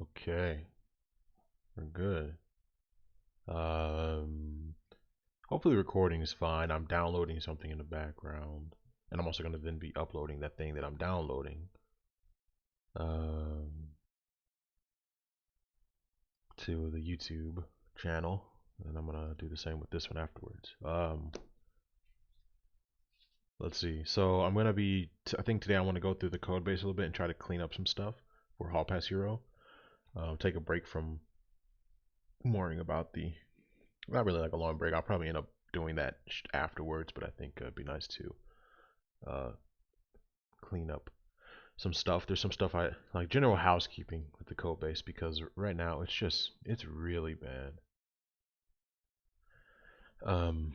Okay, we're good. Um, Hopefully recording is fine. I'm downloading something in the background, and I'm also going to then be uploading that thing that I'm downloading um, to the YouTube channel, and I'm gonna do the same with this one afterwards. Let's see. So I'm gonna be. I think today I want to go through the code base a little bit and try to clean up some stuff for Hall Pass Hero. Take a break from worrying about the. Not really like a long break. I'll probably end up doing that afterwards, but I think it'd be nice to uh, clean up some stuff. There's some stuff I like general housekeeping with the code base because right now it's really bad. Um,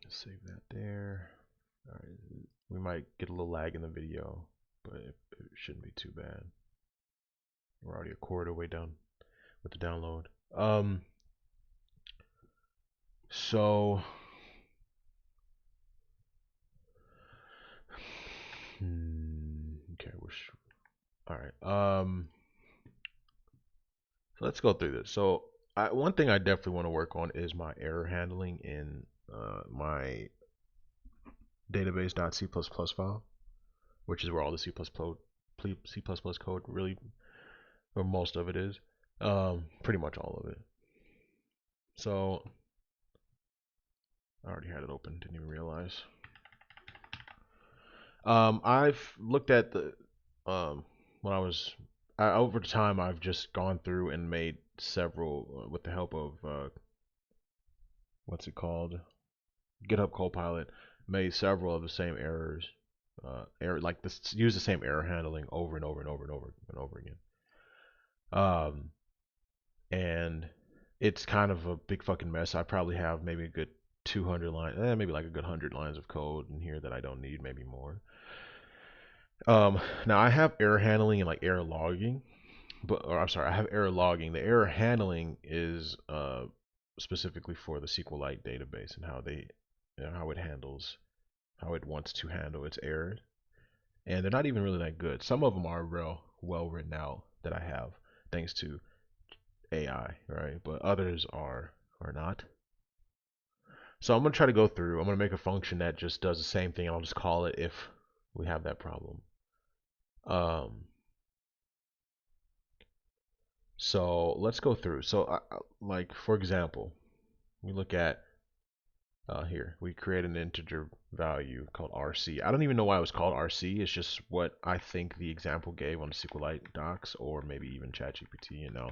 save that there. All right, we might get a little lag in the video, but it shouldn't be too bad. We're already a quarter way done with the download. Um, so okay, all right. So let's go through this. So one thing I definitely want to work on is my error handling in my database.c++ file, which is where all the C++ code really, or most of it is, pretty much all of it. So I already had it open, didn't even realize. I've looked at the when over time I've just gone through and made several with the help of what's it called, GitHub Copilot, made several of the same errors, like this, use the same error handling over and over and over and over and over again. Um, and it's kind of a big fucking mess. I probably have maybe a good 200 lines, maybe like a good 100 lines of code in here that I don't need, maybe more. Now I have error handling and like error logging, or I'm sorry, I have error logging. The error handling is specifically for the SQLite database and how how it handles, how it wants to handle its errors. And they're not even really that good. Some of them are real well written out that I have thanks to AI, right? But others are not. So I'm gonna try to go through. I'm gonna make a function that just does the same thing. I'll just call it if we have that problem. Um, so let's go through. So like for example, we look at here. We create an integer value called RC. I don't even know why it was called RC. It's just what I think the example gave on the SQLite docs or maybe even ChatGPT. You know,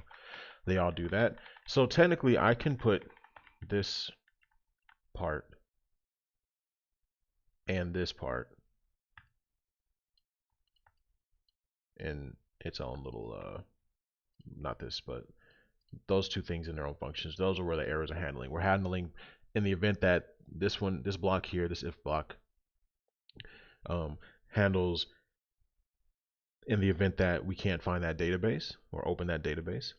they all do that. So technically, I can put this part and this part in its own little not this, but those two things in their own functions. Those are where the errors are handling. We're handling in the event that this block here, this if block, handles in the event that we can't find that database or open that database.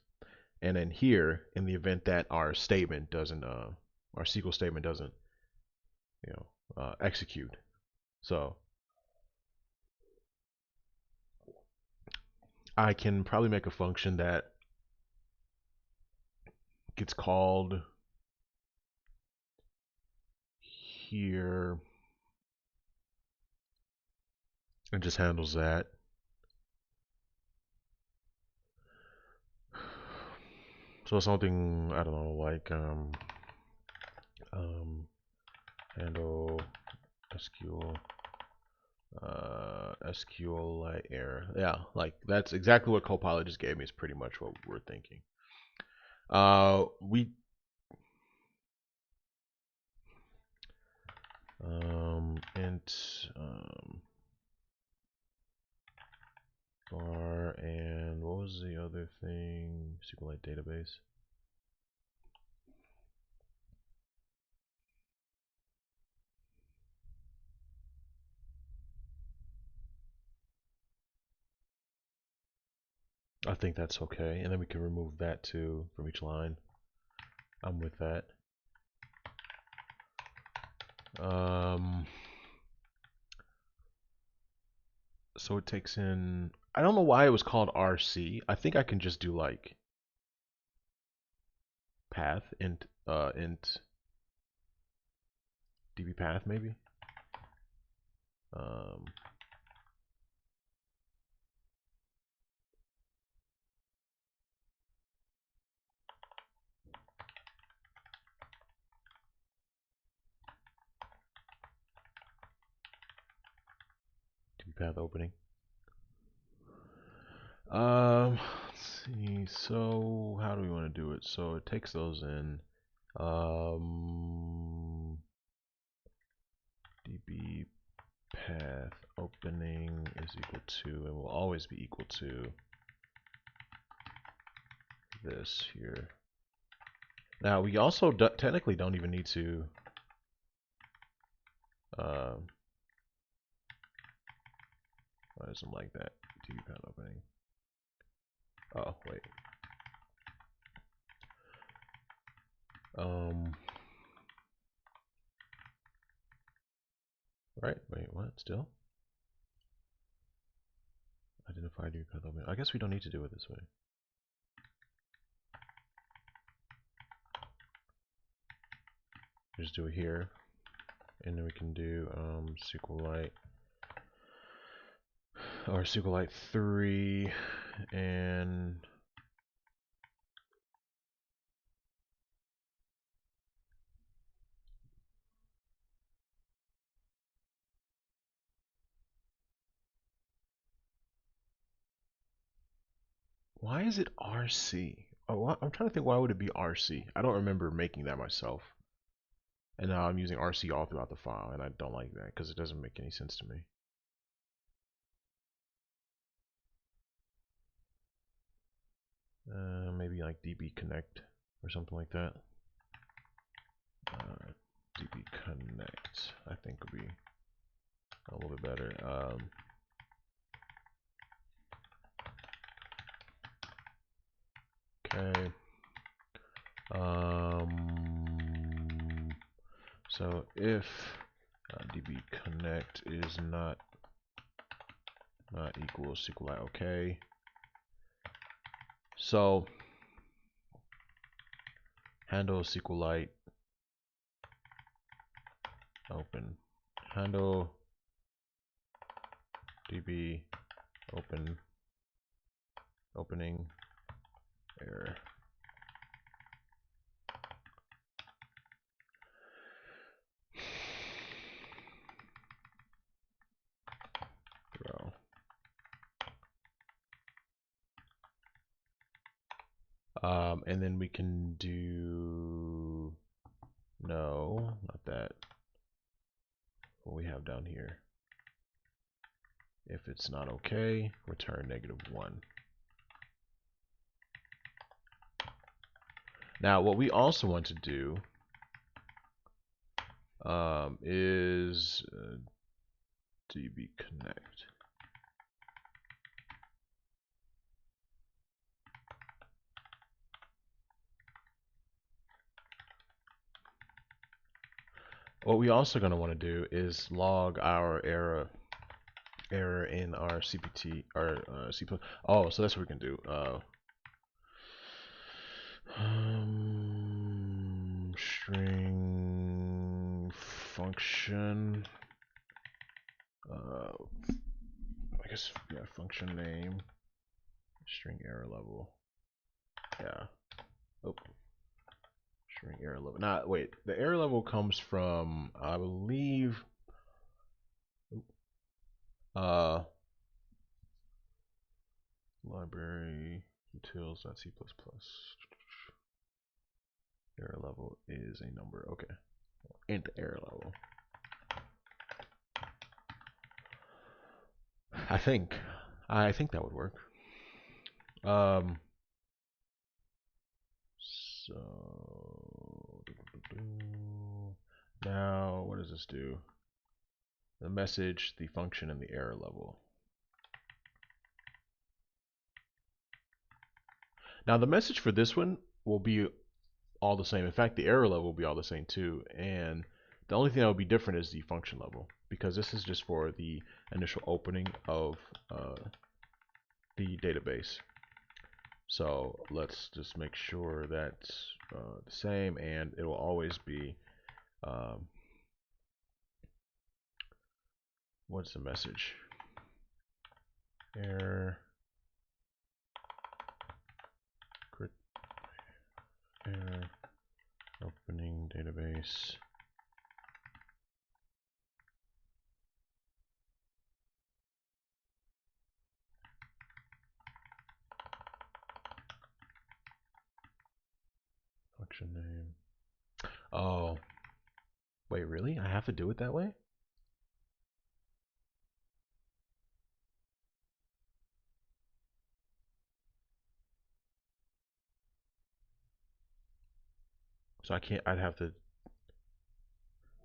And then here, in the event that our statement doesn't, our SQL statement doesn't, execute. So I can probably make a function that gets called here and just handles that. So something, I don't know, like handle SQL SQLite error. Yeah, like that's exactly what Copilot just gave me. Is pretty much what we're thinking. We int var, and what was the other thing? SQLite database. I think that's okay, and then we can remove that too from each line. I'm with that. So it takes in. I don't know why it was called RC. I think I can just do like path int db path maybe. Um, db path opening. Let's see. So how do we want to do it? So it takes those in. db path opening is equal to, and will always be equal to this here. Now we also technically don't even need to why isn't like that? db path opening. Oh wait. Right. Wait. What? Still? Identify db path opening. I guess we don't need to do it this way. Just do it here, and then we can do SQLite or SQLite 3 and why is it RC? Oh, I'm trying to think why would it be RC? I don't remember making that myself. And now I'm using RC all throughout the file, and I don't like that because it doesn't make any sense to me. Maybe like db connect or something like that. db connect I think would be a little bit better. Okay. So if db connect is not equal SQLite, okay. So handle SQLite open, handle db opening error. Throw. And then we can do no, not that. What we have down here. If it's not okay, return -1. Now, what we also want to do is db connect. What we also going to want to do is log our error in our CPT or C++. Oh, so that's what we can do. String function. I guess yeah, function name. String error level. Yeah. Oh. String error level. Nah, wait. The error level comes from, I believe, library utils.c++. Error level is a number. Okay. Int error level. I think that would work. So now what does this do? The message, the function, and the error level. Now the message for this one will be all the same. In fact, the error level will be all the same too, and The only thing that would be different is the function level, because this is just for the initial opening of the database. So let's just make sure that's the same, and it will always be what's the message? Error opening database. Function name. Oh, wait, really? I have to do it that way? So I can't, I'd have to,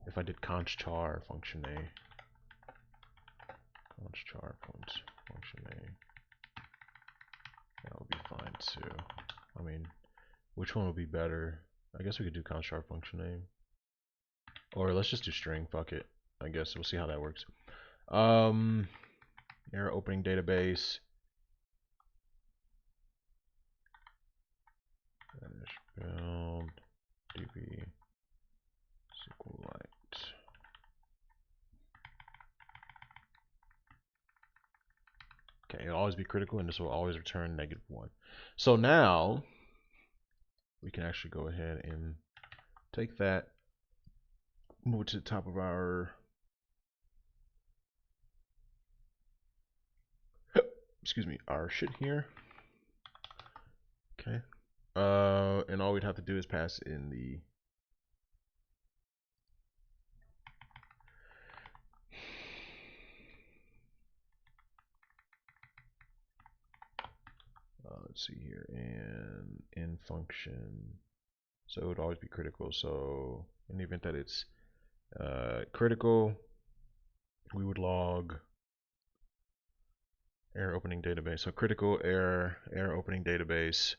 if I did const char function name, const char function name, that would be fine too. I mean, which one would be better? I guess we could do const char function name. Or let's just do string, fuck it. I guess we'll see how that works. Error opening database. Build db SQLite. Okay, it'll always be critical, and this will always return -1. So now we can actually go ahead and take that, move it to the top of our excuse me, our shit here. Okay. And all we'd have to do is pass in the let's see here, and in function. So it would always be critical. So in the event that it's critical, we would log error opening database. So critical error opening database.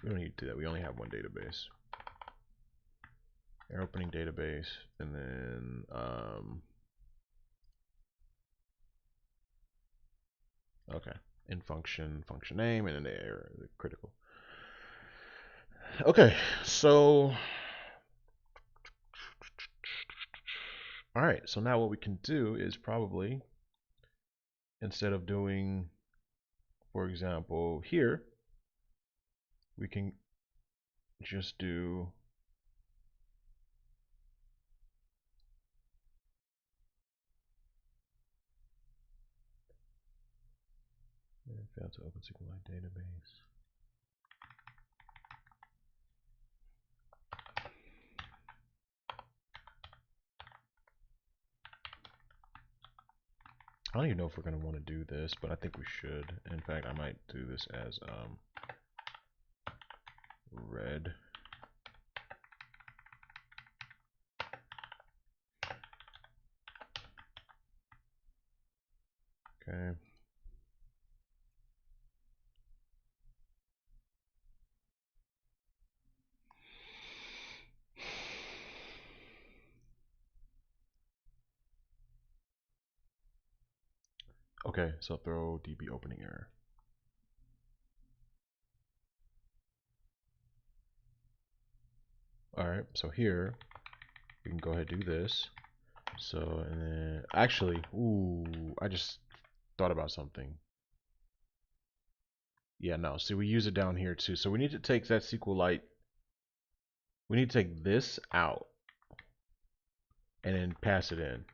We don't need to do that. We only have one database. Error opening database, and then okay, in function name, and then the error, the critical. Okay, so all right, so now what we can do is probably, instead of doing, for example, here, we can just do failed to open SQLite database. I don't even know if we're going to want to do this, but I think we should. In fact, I might do this as red. Okay. Okay, so throw DB opening error. Alright, so here we can go ahead and do this. So, and then actually, ooh, I just thought about something. Yeah, no, see, we use it down here too. So we need to take that SQLite, we need to take this out and then pass it in.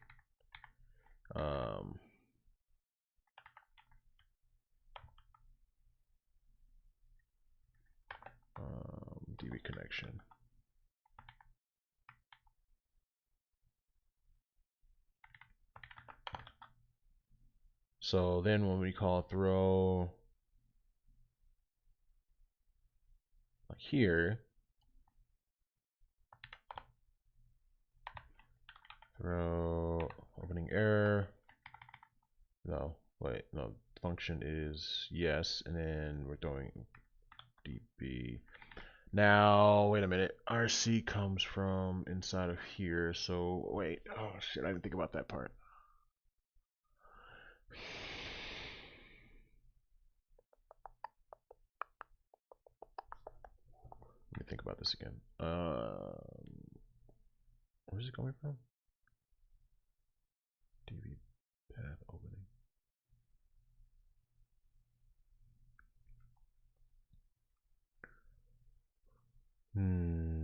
DB connection. So then when we call throw, like here, throw opening error. No, wait, no, function is yes, and then we're throwing db. Now, wait a minute. RC comes from inside of here. So, wait. Oh, shit. I didn't think about that part. Let me think about this again. Where's it coming from? DB path opening. Hmm.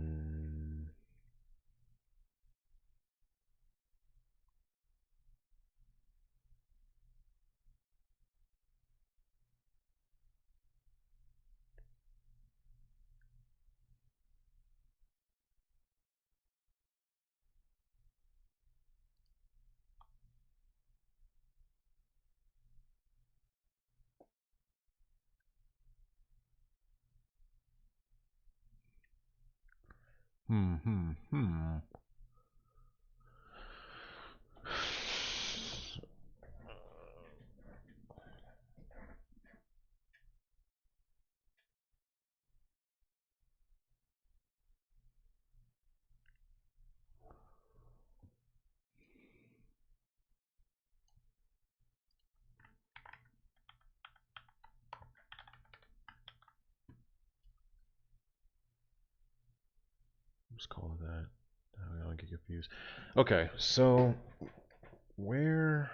Hmm. Let's call it that. I don't get confused. Okay, so where?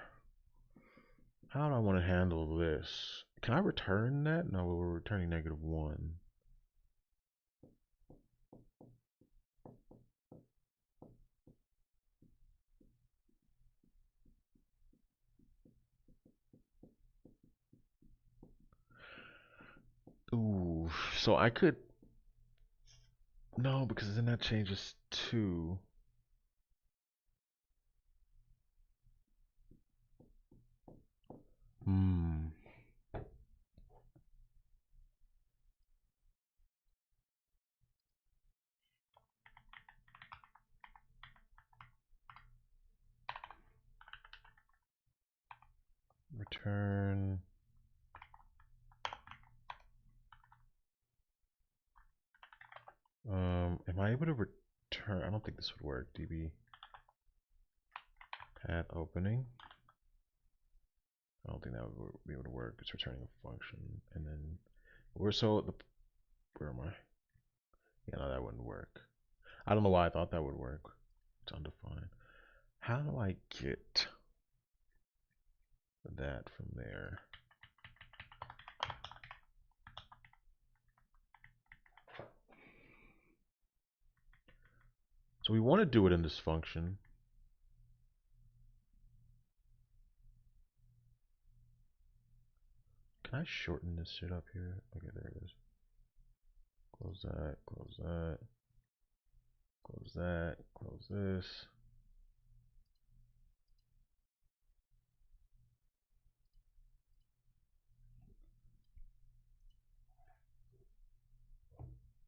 How do I want to handle this? Can I return that? No, we're returning -1. Ooh, so I could no, because then that changes to hmm. Return. Am I able to return? I don't think this would work. DB path opening. I don't think that would be able to work. It's returning a function, and then where am I? Yeah, no, that wouldn't work. I don't know why I thought that would work. It's undefined. How do I get that from there? So we want to do it in this function. Can I shorten this shit up here? Okay, there it is. Close that, close that, close that, close this.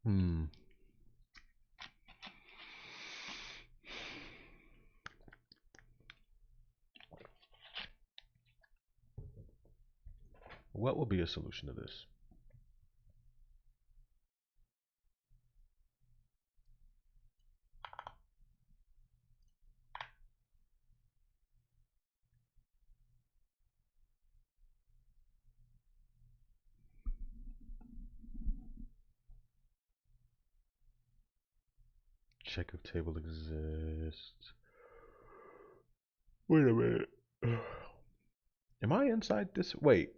Hmm. What will be a solution to this? Check if table exists. Wait a minute. Am I inside this? Wait.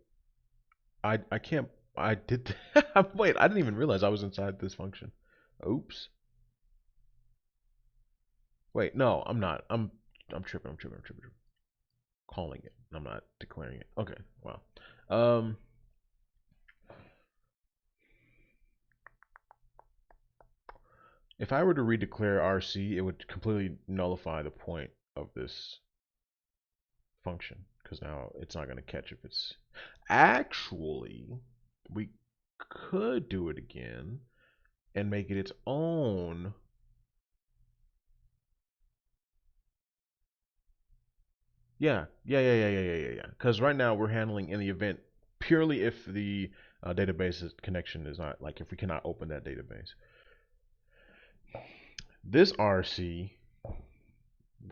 I can't. I did. Wait. I didn't even realize I was inside this function. Oops. Wait. No, I'm not. I'm tripping. I'm tripping. Calling it. I'm not declaring it. Okay. Wow. Um. If I were to redeclare RC, it would completely nullify the point of this function because now it's not going to catch if it's actually we could do it again and make it its own. Yeah. Because right now we're handling in the event purely if the database connection is not like if we cannot open that database. This RC,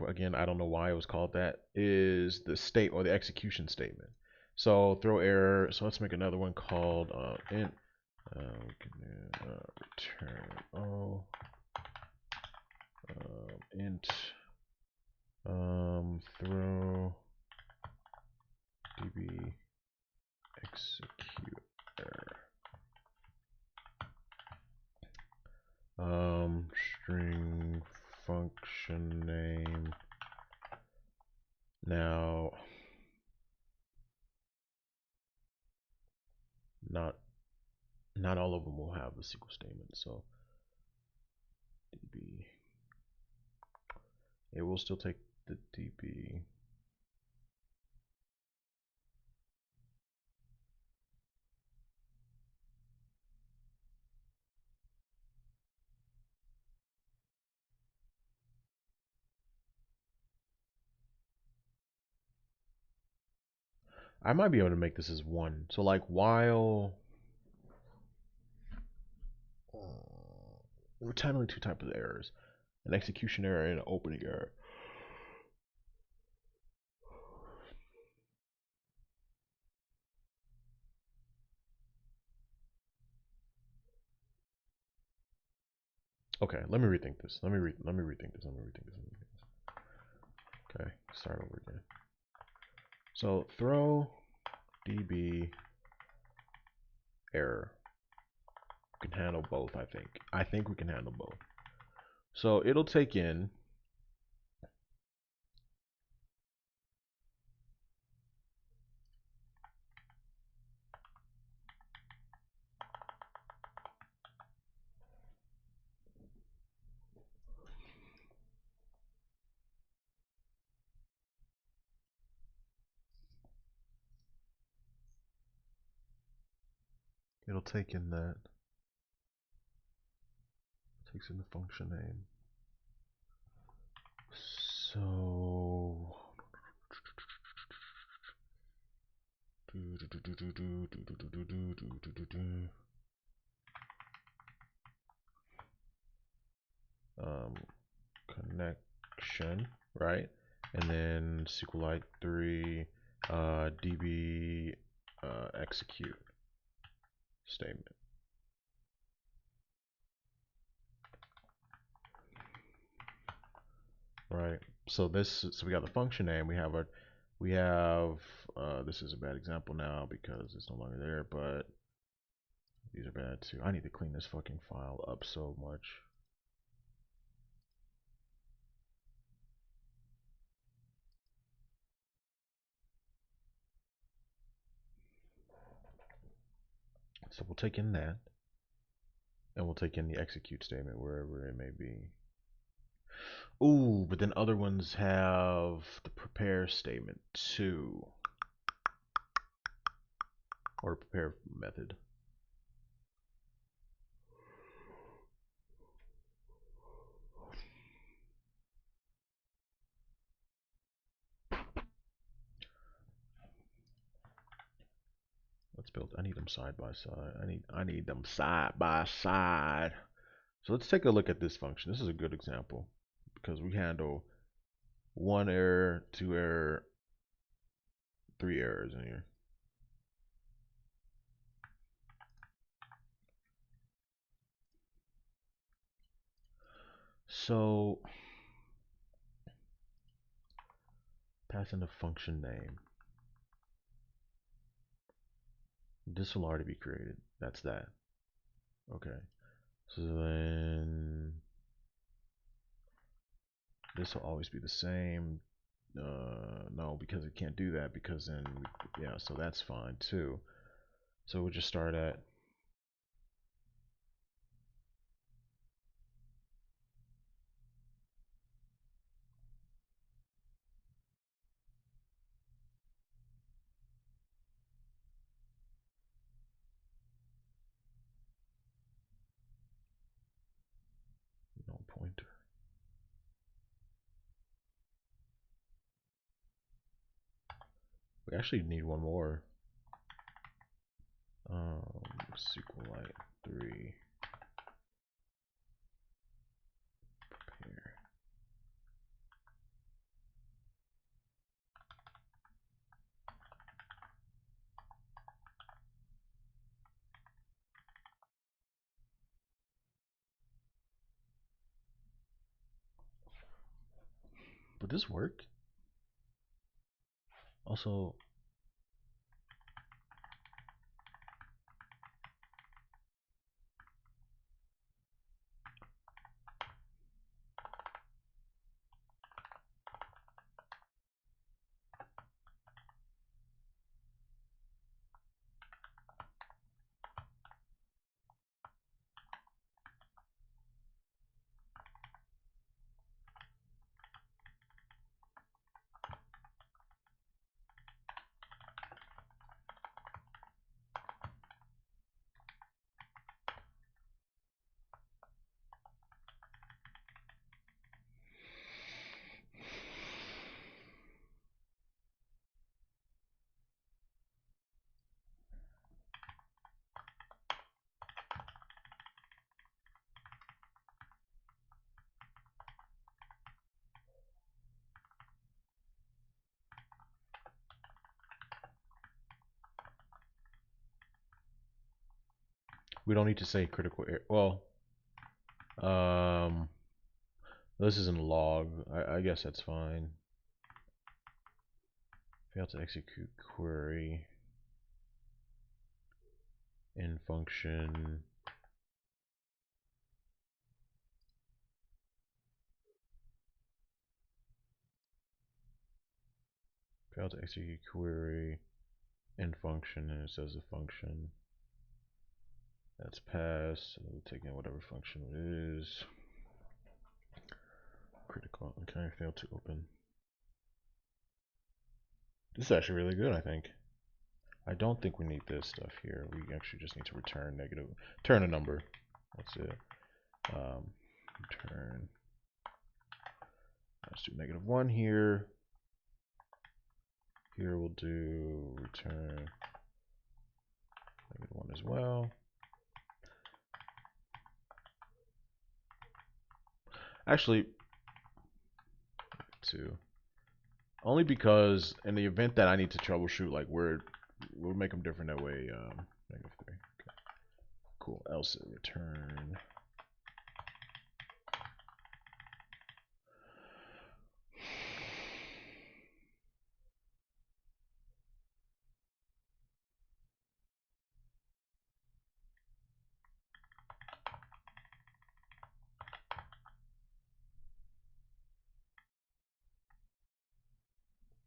again, I don't know why it was called that, is the state or the execution statement. So throw error. So let's make another one called int return int throw db execute error. String function name. Now, not all of them will have the SQL statement, so db. It will still take the db. I might be able to make this as one. So like while we're handling two types of errors, an execution error and an opening error. Okay, let me rethink this. Let me rethink this. Okay, start over again. So throw db error. We can handle both, I think. I think we can handle both. So it'll take in it'll take in that. Takes in the function name. So connection, right? And then SQLite 3 db execute statement. Right. So we got the function name. We have this is a bad example now because it's no longer there, but these are bad too. I need to clean this fucking file up so much. So we'll take in that, and we'll take in the execute statement wherever it may be. Ooh, but then other ones have the prepare statement too, or prepare method. Let's build. I need them side by side. I need them side by side. So let's take a look at this function. This is a good example because we handle one error, two error, three errors in here. So pass in the function name. This will already be created. That's that. Okay. So then this will always be the same. No, because it can't do that because then, yeah, so that's fine too. So we'll just start at no pointer. We actually need one more. SQLite 3 prepare. Would this work? Also, we don't need to say critical error. Well, this isn't a log. I guess that's fine. Fail to execute query in function. Fail to execute query in function, and it says the function that's passed. So we'll take in whatever function it is. Critical. Okay, failed to open. This is actually really good, I think. I don't think we need this stuff here. We actually just need to return negative, return a number. That's it. Return. Let's do -1 here. Here we'll do return -1 as well. Actually, 2. Only because in the event that I need to troubleshoot, like we'll make them different that way. -3. Okay. Cool. Else return.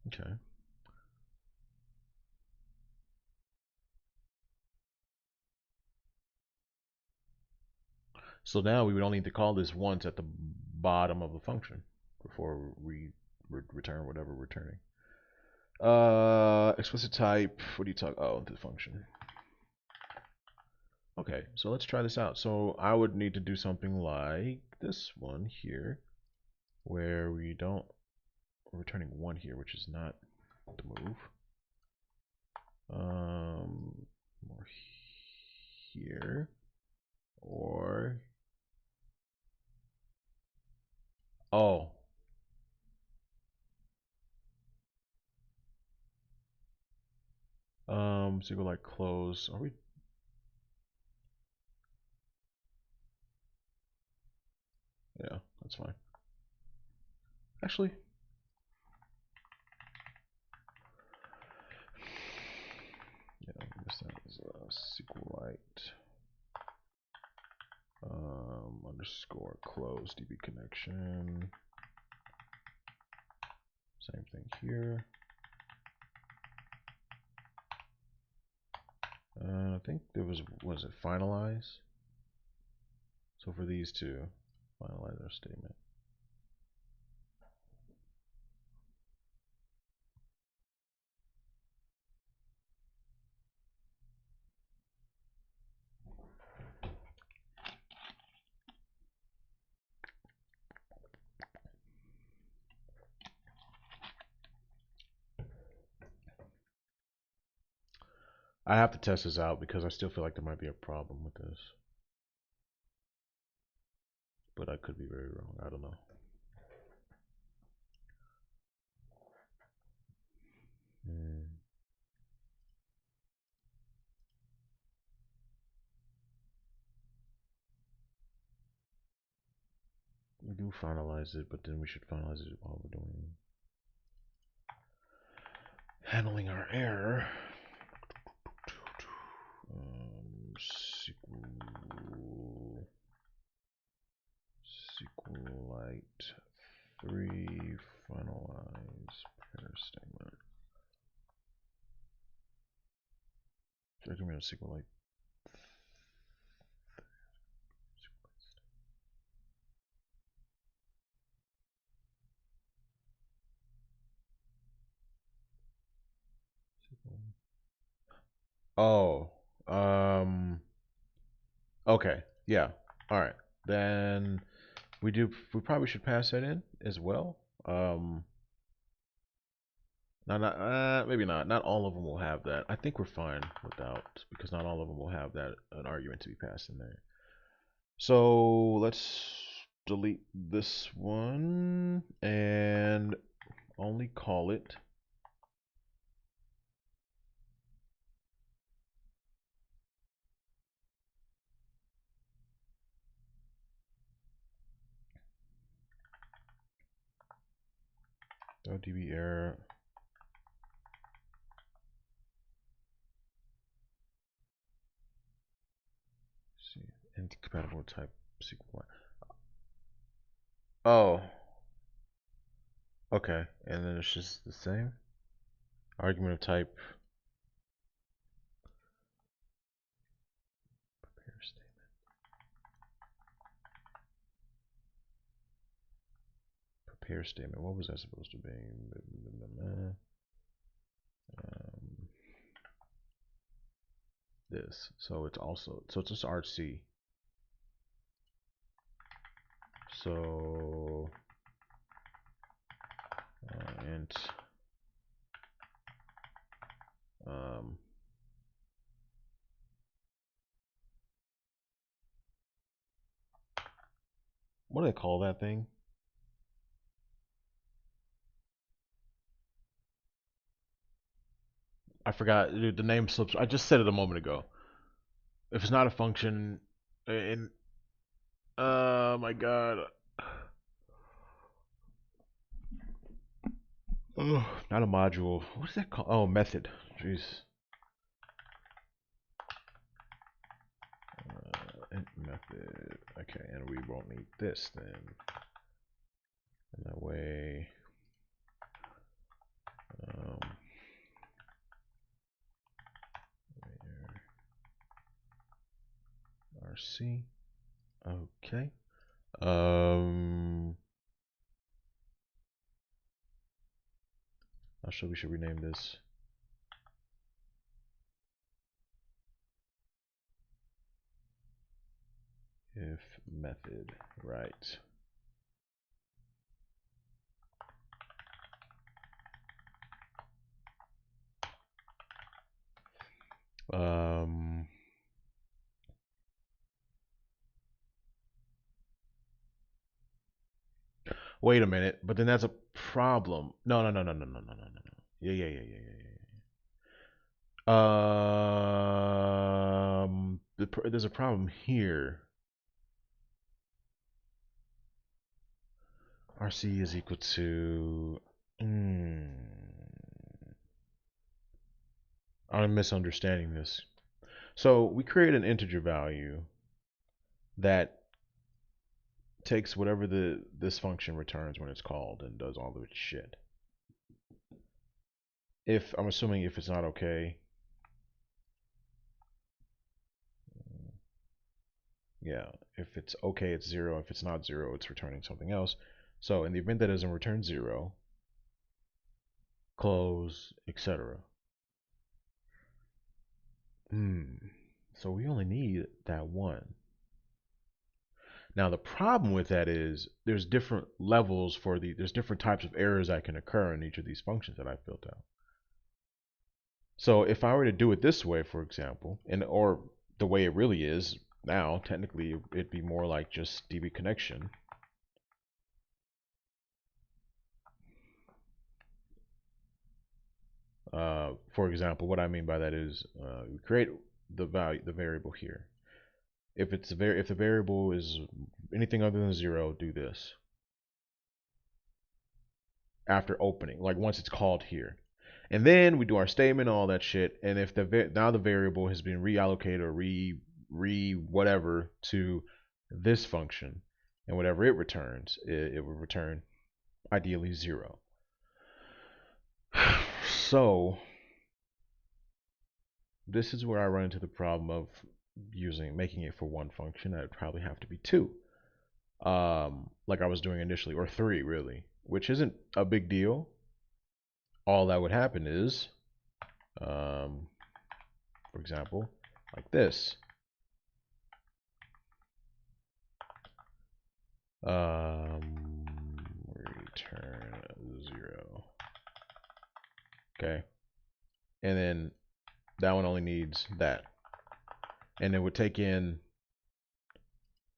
Okay. So now we would only need to call this once at the bottom of the function before we return whatever we're returning. Explicit type. What do you talk? Oh, the function. Okay, so let's try this out. So I would need to do something like this one here, where we're returning 1 here, which is not the move. More here, or oh. So go like close. Are we? Yeah, that's fine. Actually, yeah, this is SQLite underscore close DB connection. Same thing here. I think there was it finalize? So for these two, finalize our statement. I have to test this out because I still feel like there might be a problem with this. But I could be very wrong. I don't know. We do finalize it, but then we should finalize it while we're doing handling our error. SQLite 3 finalize pair statement. So I can read SQLite. Oh, okay, yeah, all right. Then we probably should pass that in as well. Maybe not. Not all of them will have that. I think we're fine without, because not all of them will have that an argument to be passed in there. So let's delete this one and only call it .db error. See, incompatible type SQLite. Oh, okay. And then it's just the same argument of type pair statement. Pair statement. What was that supposed to be? This. So it's just RC. So int what do they call that thing? I forgot, dude, the name slips. I just said it a moment ago. If it's not a function, and my god, ugh, not a module. What is that called? Oh, method. Jeez. Method. Okay, and we won't need this then. And that way, RC. Okay. Not sure we should rename this. If method, right. Wait a minute, but then that's a problem. No. Yeah. There's a problem here. RC is equal to. I'm misunderstanding this. So we create an integer value that takes whatever this function returns when it's called and does all the shit. If I'm assuming if it's not okay, yeah, if it's okay, it's 0. If it's not 0, it's returning something else. So in the event that it doesn't return 0, close, etc. So we only need that one. Now the problem with that is there's different levels there's different types of errors that can occur in each of these functions that I've built out. So if I were to do it this way, for example, and or the way it really is now, technically it'd be more like just DB connection. For example, what I mean by that is we create the variable here. If the variable is anything other than 0, do this after opening, like once it's called here. And then we do our statement, all that shit. And if now the variable has been reallocated or re whatever to this function, and whatever it returns, it will return ideally 0. So this is where I run into the problem of making it for one function. That would probably have to be 2, like I was doing initially, or 3 really, which isn't a big deal. All that would happen is, for example, like this. Return 0. Okay, and then that one only needs that, and it would take in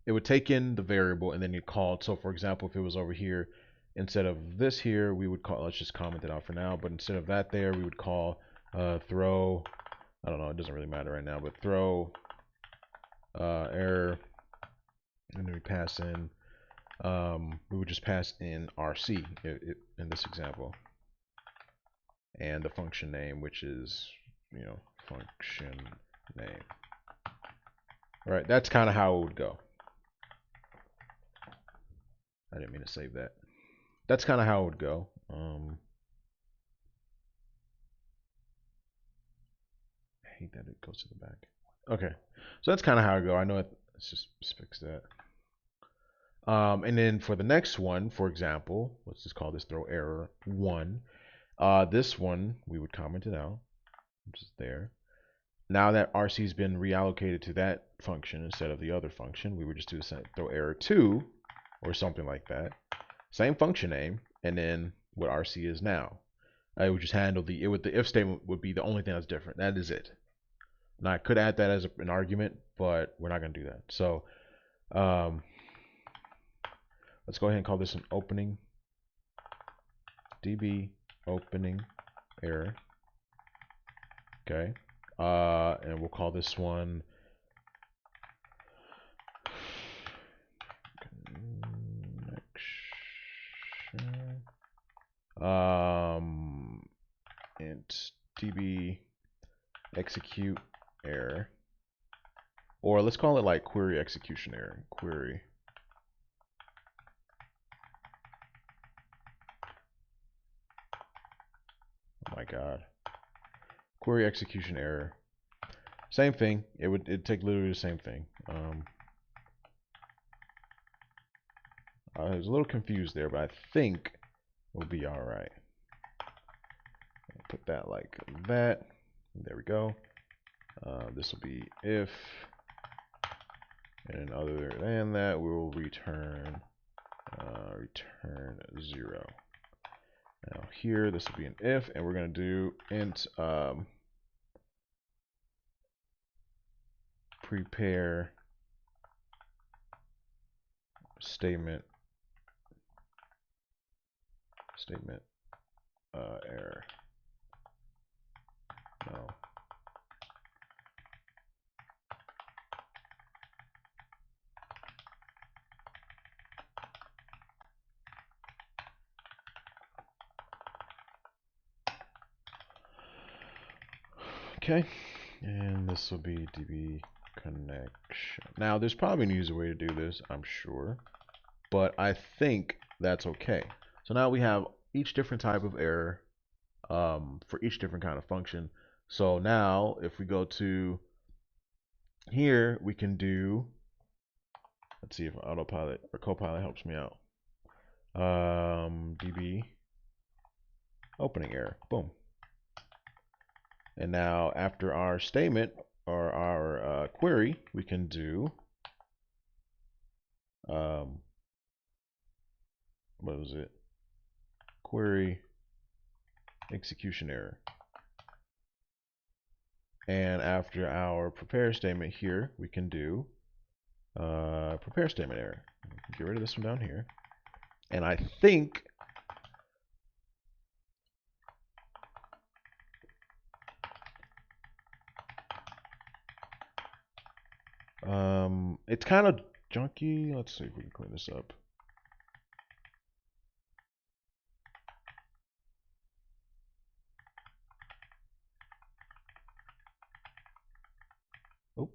the variable, and then you call it. So for example, if it was over here, instead of this here, we would call, let's just comment it out for now, but instead of that there, we would call throw, I don't know, it doesn't really matter right now, but throw error, and then we pass in, we would just pass in RC in this example, and the function name, which is, function name. All right, that's kind of how it would go. I didn't mean to save that. That's kind of how it would go. I hate that it goes to the back. Okay, so that's kind of how it go. I know it. Let's just fix that. And then for the next one, for example, let's just call this throw error 1. This one we would comment it out, which is there. Now that RC has been reallocated to that function instead of the other function, we would just do throw error 2 or something like that. Same function name, and then what RC is now. I would just handle the if statement would be the only thing that's different. That is it. Now I could add that as an argument, but we're not going to do that. So let's go ahead and call this an opening DB opening error. Okay. And we'll call this one connection. Int DB execute error, or let's call it like query execution error. Query. Oh my god. Query execution error. Same thing. It'd take literally the same thing. I was a little confused there, but I think we'll be all right. Put that like that. There we go. This will be if, and other than that, we will return 0. Now here, this will be an if, and we're going to do int prepare statement error. No. Okay, and this will be DB connection. Now, there's probably an easier way to do this, I'm sure, but I think that's okay. So now we have each different type of error for each different kind of function. So now, if we go to here, we can do, let's see if autopilot or copilot helps me out. DB opening error, boom. And now after our statement or our query, we can do what was it? Query execution error. And after our prepare statement here, we can do prepare statement error. Get rid of this one down here. And I think it's kind of junky. Let's see if we can clean this up. Oh,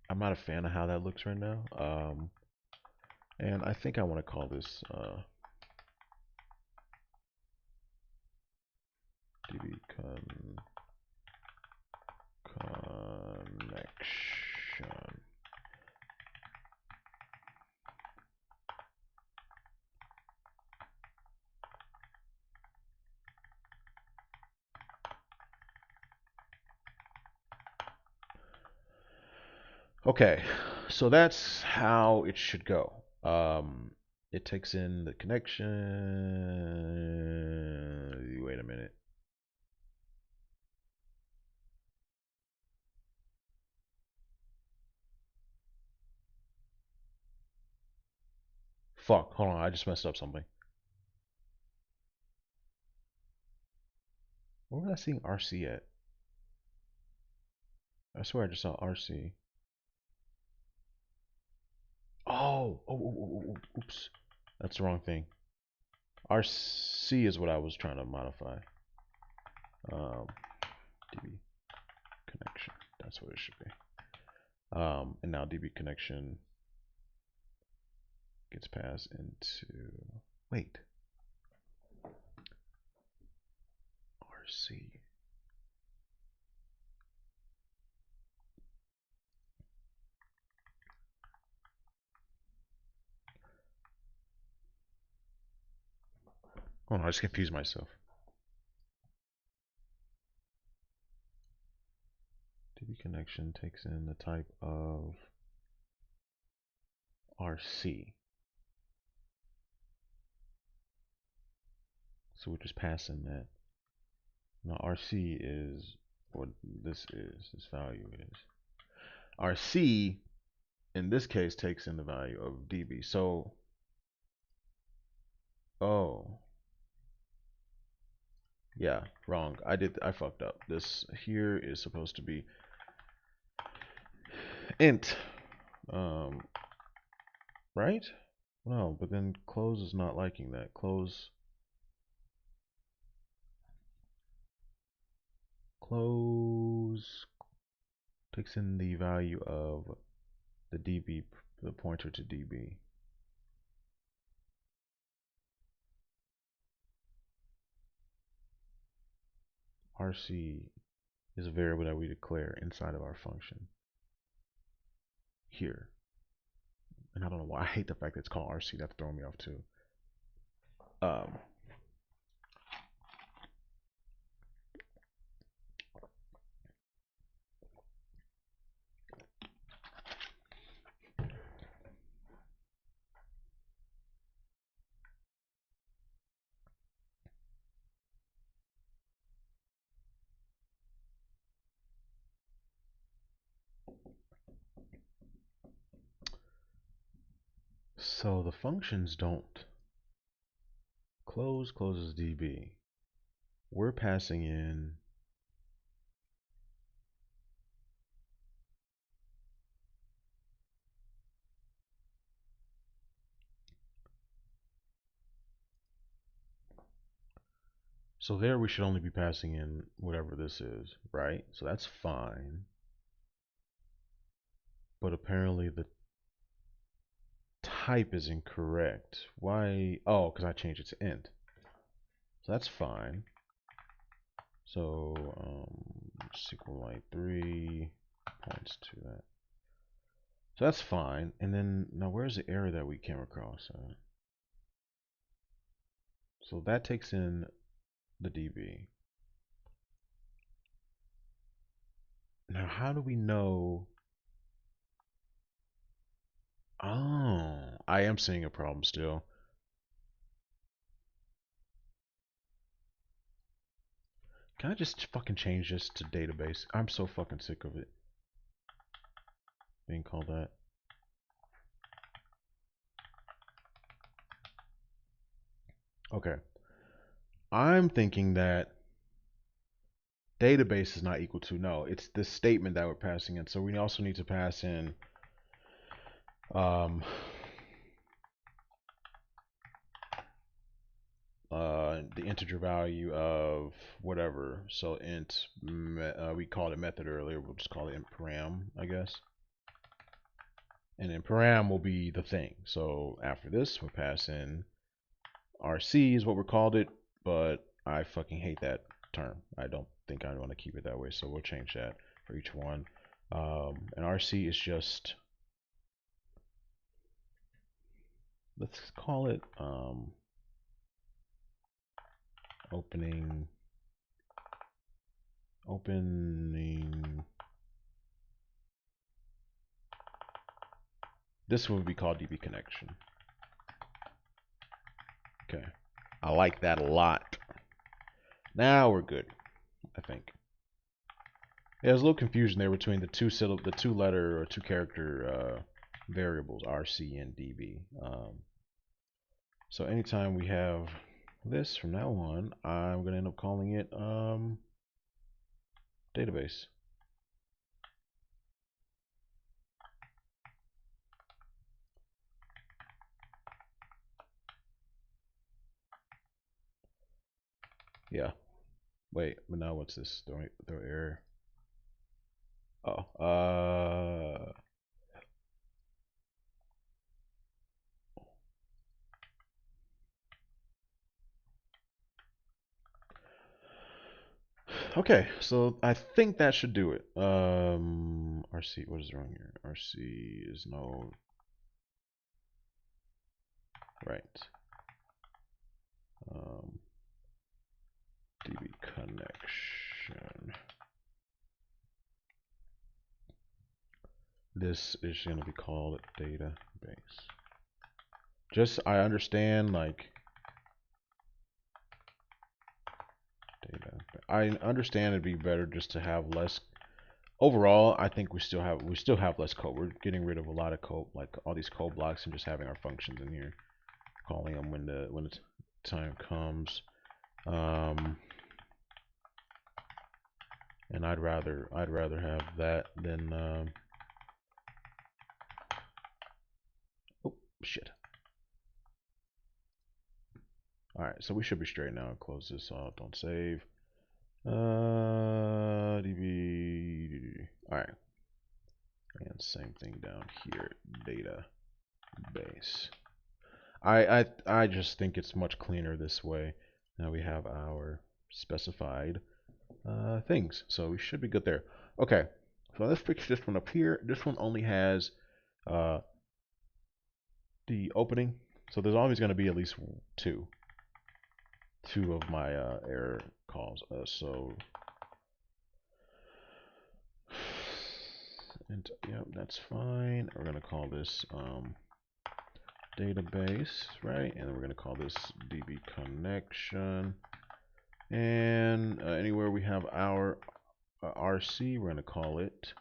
I'm not a fan of how that looks right now. And I think I want to call this db connection. Okay, so that's how it should go. It takes in the connection. Wait a minute. Fuck, hold on, I just messed up something. Where was I seeing RC at? I swear I just saw RC. Oops. That's the wrong thing. RC is what I was trying to modify. DB connection. That's what it should be. And now DB connection gets passed into. Wait. RC. Oh no, I just confused myself. DB connection takes in the type of RC. So we're just passing that. Now RC is what this value is. RC in this case takes in the value of DB. So, oh, yeah, wrong. I fucked up. This here is supposed to be int, right? No, but then close is not liking that. Close takes in the value of the DB, the pointer to DB. RC is a variable that we declare inside of our function here. And I don't know why I hate the fact that it's called RC. That's throwing me off too. So the functions don't closes DB. We're passing in so there we should only be passing in whatever this is, right? So that's fine. But apparently the type is incorrect. Why? Oh, because I changed it to int. So that's fine. So SQLite 3 points to that. So that's fine. And then now where's the error that we came across? So that takes in the DB. Now how do we know? Oh, I am seeing a problem still. Can I just fucking change this to database? I'm so fucking sick of it being called that. Okay. I'm thinking that database is not equal to, no, it's this statement that we're passing in. So we also need to pass in um, the integer value of whatever. So int, we called it method earlier. We'll just call it int param, I guess. And then param will be the thing. So after this, we'll pass in RC is what we called it, but I fucking hate that term. I don't think I want to keep it that way. So we'll change that for each one. And RC is just, let's call it opening this would be called DB connection. Okay, I like that a lot. Now we're good, I think. Yeah, there's a little confusion there between the two letter or two character variables RC and DB. So anytime we have this from now on, I'm gonna end up calling it database. Yeah. Wait, but now what's this? Throw error. Oh, okay, so I think that should do it. RC, what is wrong here? RC is no, right. DB connection. This is going to be called database. Just, I understand, like, data. I understand it'd be better just to have less. Overall, I think we still have less code. We're getting rid of a lot of code, like all these code blocks, and just having our functions in here, calling them when the time comes. And I'd rather have that than oh shit. All right, so we should be straight now. Close this off. Don't save. DB. All right, and same thing down here. Database. I just think it's much cleaner this way. Now we have our specified things, so we should be good there. Okay, so let's fix this one up here. This one only has the opening, so there's always going to be at least two of my error calls. So and yep, that's fine. We're going to call this database, right? And then we're going to call this DB connection. And anywhere we have our RC, we're going to call it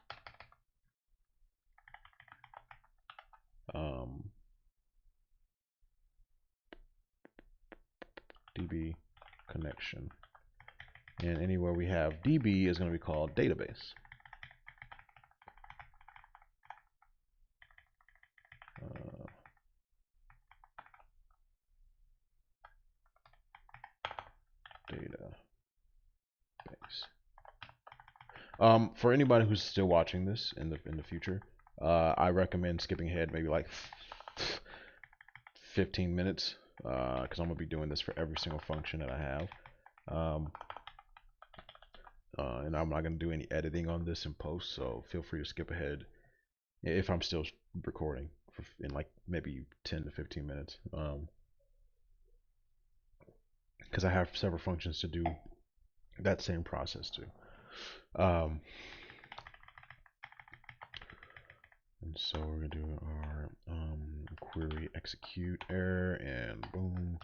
DB connection. And anywhere we have DB is going to be called database. Database. For anybody who's still watching this in the future, I recommend skipping ahead maybe like 15 minutes because I'm gonna be doing this for every single function that I have. And I'm not gonna do any editing on this in post, so feel free to skip ahead if I'm still recording in like maybe 10 to 15 minutes. Because I have several functions to do that same process too. And so we're gonna do our query execute error and boom.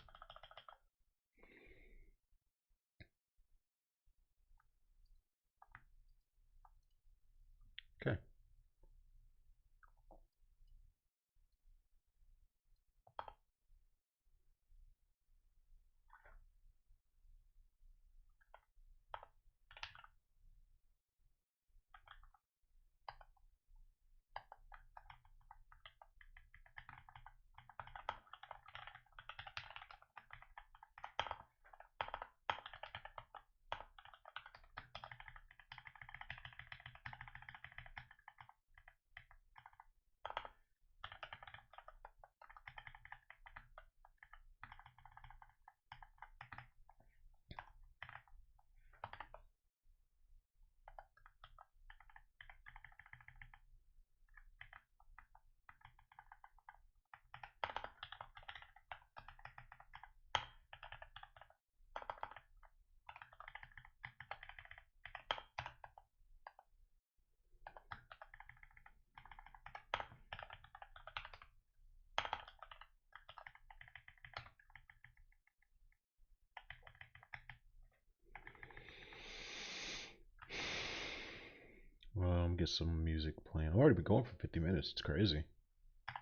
get some music playing. I've already been going for 50 minutes. It's crazy.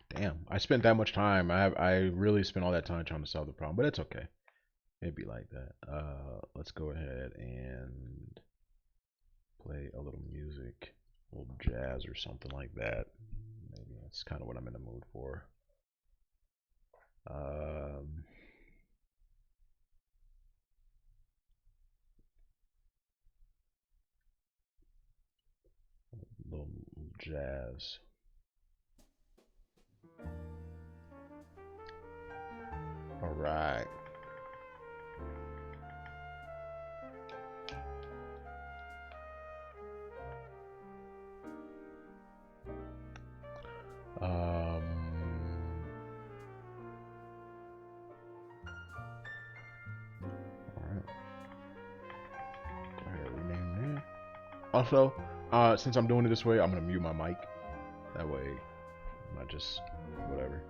Damn, I spent that much time. I really spent all that time trying to solve the problem, but it's okay. It'd be like that. Let's go ahead and play a little music, a little jazz or something like that. Maybe that's kind of what I'm in the mood for. Little jazz. All right. All right. Go ahead, rename that. Also, since I'm doing it this way, I'm gonna mute my mic. That way, I'm not just whatever.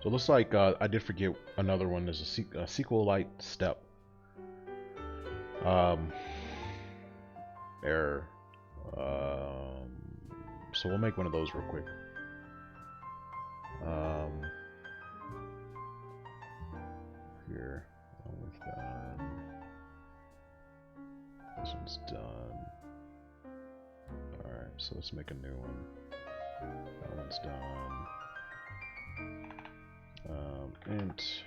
So it looks like I did forget another one. There's a SQLite step error. So we'll make one of those real quick. Here, that one's done. This one's done. Alright, so let's make a new one. That one's done. Int.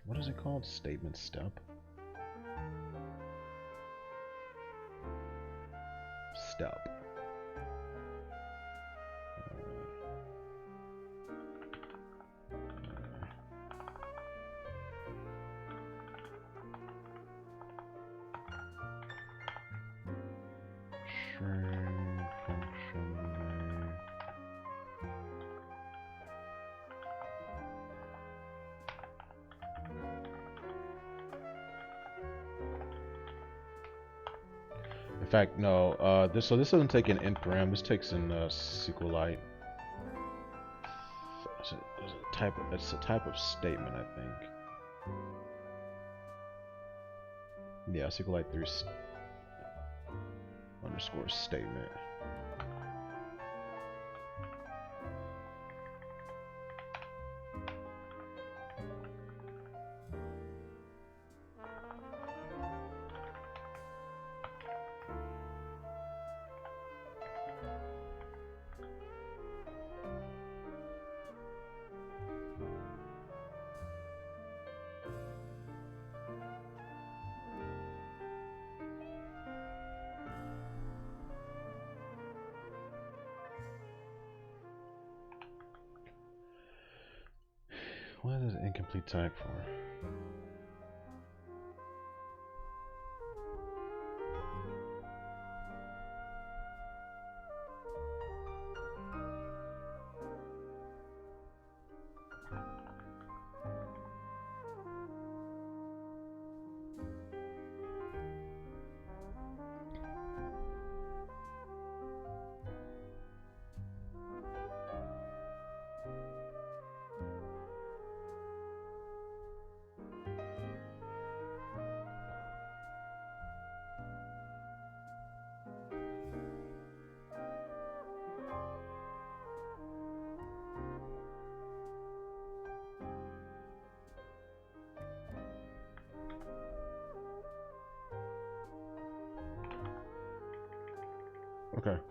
What is it called? Statement step? Step. String function. In fact, no. This doesn't take an int param. This takes in SQLite. It's a type of statement, I think. Yeah, SQLite 3 underscore statement. What is incomplete type for? Okay.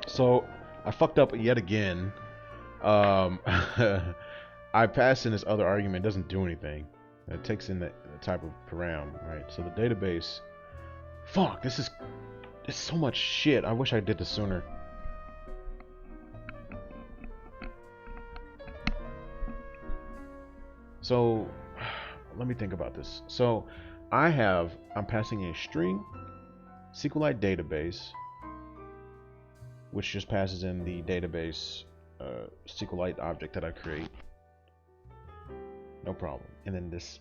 So I fucked up yet again. I passed in this other argument. It doesn't do anything. It takes in the type of param, right? So the database. Fuck. This is. It's so much shit. I wish I did this sooner. So let me think about this. So I'm passing a string SQLite database, which just passes in the database SQLite object that I create. No problem. And then this,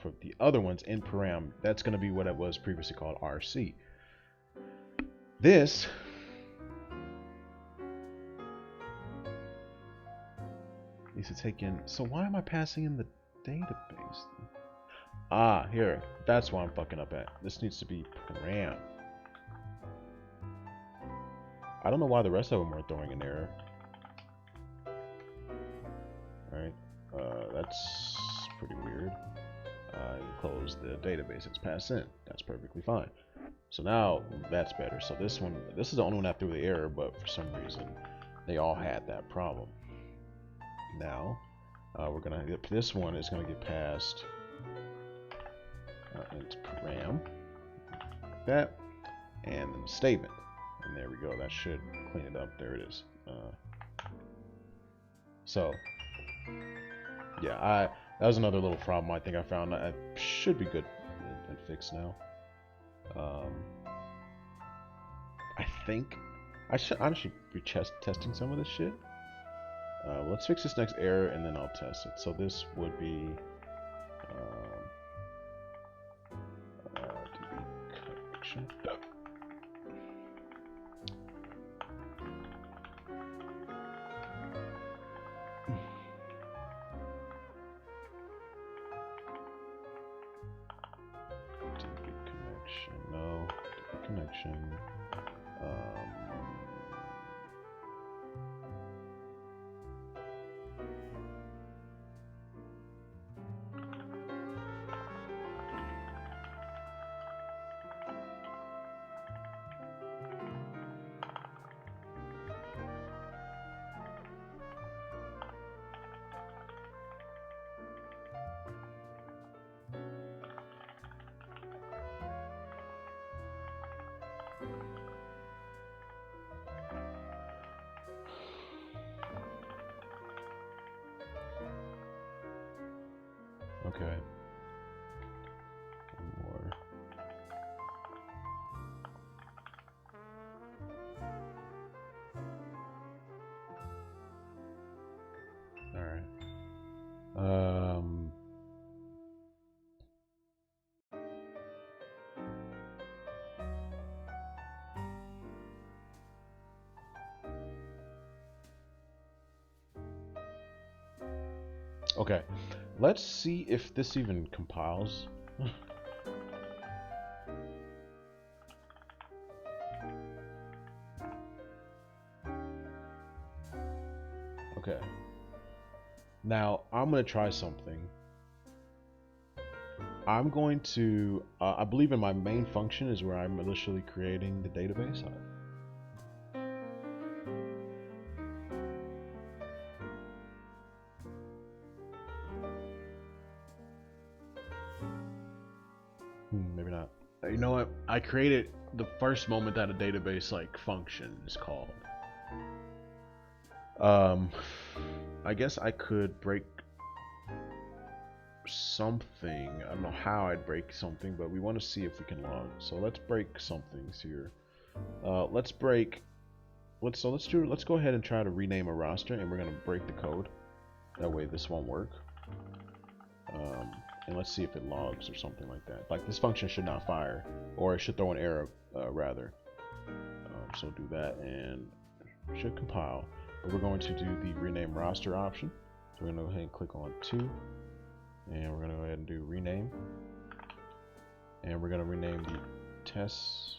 for the other ones in param, that's going to be what it was previously called RC. This needs to take in. So why am I passing in the database? Ah, here. That's why I'm fucking up at. This needs to be param. I don't know why the rest of them are throwing an error. Right? That's pretty weird. Close the database. It's passed in. That's perfectly fine. So now that's better. So this is the only one that threw the error, but for some reason they all had that problem. Now we're gonna get this one is gonna get passed into param, like that, and then the statement, and there we go. That should clean it up. There it is. So yeah, that was another little problem I think I found. I should be good and fixed now. I think I should be testing some of this shit. Let's fix this next error and then I'll test it. So this would be DB connection. Connection. Okay. One more. All right. Okay. Let's see if this even compiles. Okay. Now, I'm going to try something. I'm going to, I believe in my main function is where I'm initially creating the database. Maybe not. You know what? I created the first moment that a database like function is called. I guess I could break something. I don't know how I'd break something, but we want to see if we can log. So let's break some things here. Let's go ahead and try to rename a roster, and we're gonna break the code. That way this won't work. And let's see if it logs or something like that. Like this function should not fire, or it should throw an error rather. So do that and it should compile. But we're going to do the rename roster option. So we're gonna go ahead and click on 2, and we're gonna go ahead and do rename, and we're gonna rename the test.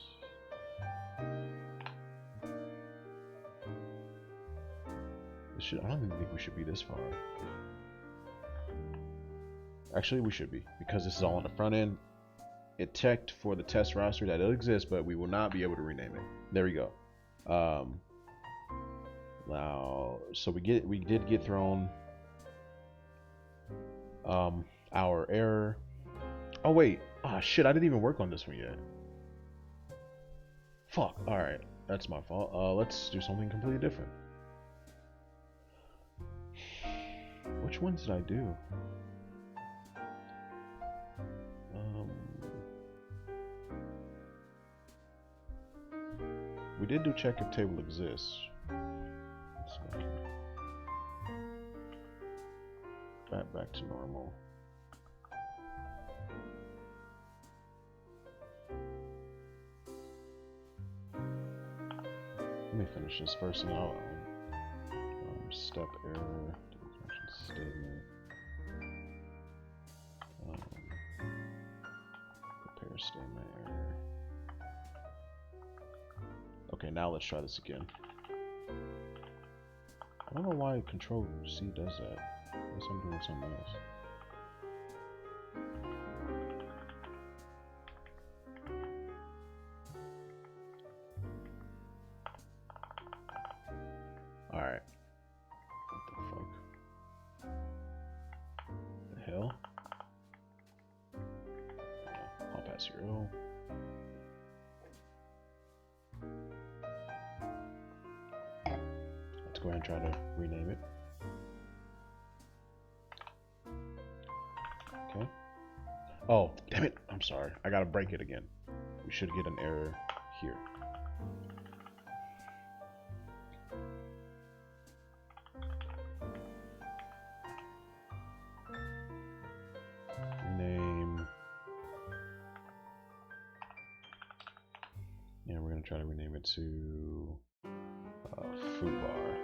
I don't even think we should be this far. Actually, we should be, because this is all on the front end. It checked for the test roster that it exists, but we will not be able to rename it. There we go. Now, so we did get thrown our error. Oh wait, shit, I didn't even work on this one yet. Fuck. All right, that's my fault. Let's do something completely different. Which ones did I do? We did do check if table exists. Back to normal. Let me finish this first, and I'll step error, connection statement, prepare statement error. Okay, now let's try this again. I don't know why Control C does that. I guess I'm doing something else. Alright. What the fuck? hell? Pop at 0. Let's go ahead and try to rename it. Okay. Oh, damn it. I'm sorry. I gotta break it again. We should get an error here. Rename. Yeah, we're gonna try to rename it to Foobar.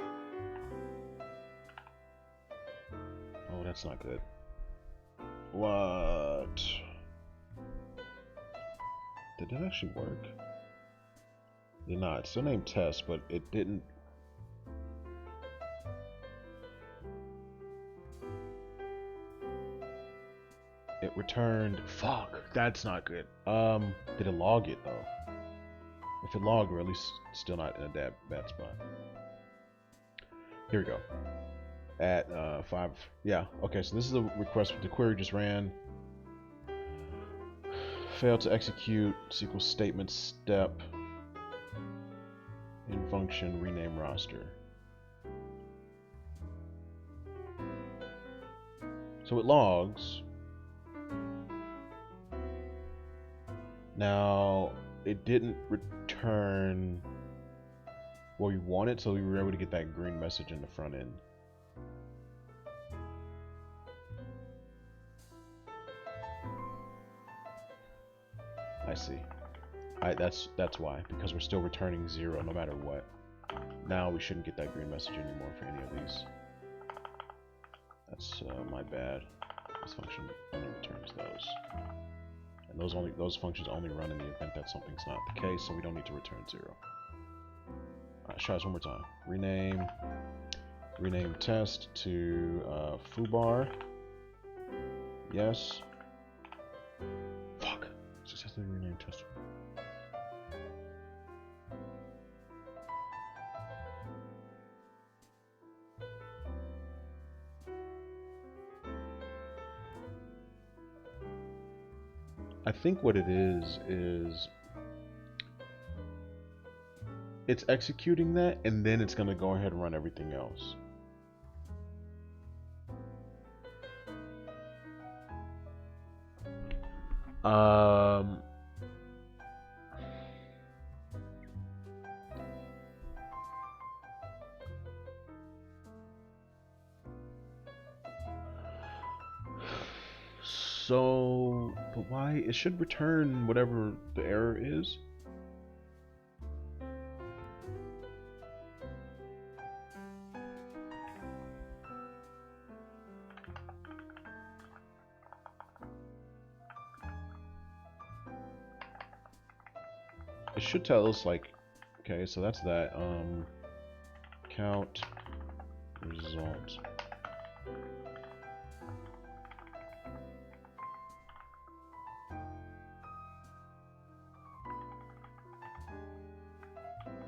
Oh, that's not good. What? Did that actually work? Did not. It's still named Test, but it didn't. It returned. Fuck. That's not good. Did it log it though? If it logged, we're at least still not in a bad spot. Here we go. At 5. Yeah. Okay. So this is a request. The query just ran. Failed to execute SQL statement step in function rename roster. So it logs. Now it didn't return what we wanted, so we were able to get that green message in the front end. I see. That's why, because we're still returning 0 no matter what. Now we shouldn't get that green message anymore for any of these. That's my bad. This function only returns those, and those functions only run in the event that something's not the case, so we don't need to return 0. Alright, let's try this one more time. Rename test to Foobar. Yes. Successfully renamed test. I think what it is it's executing that, and then it's going to go ahead and run everything else. So, but why? It should return whatever the error is. It should tell us, like, okay, so that's that. Count result.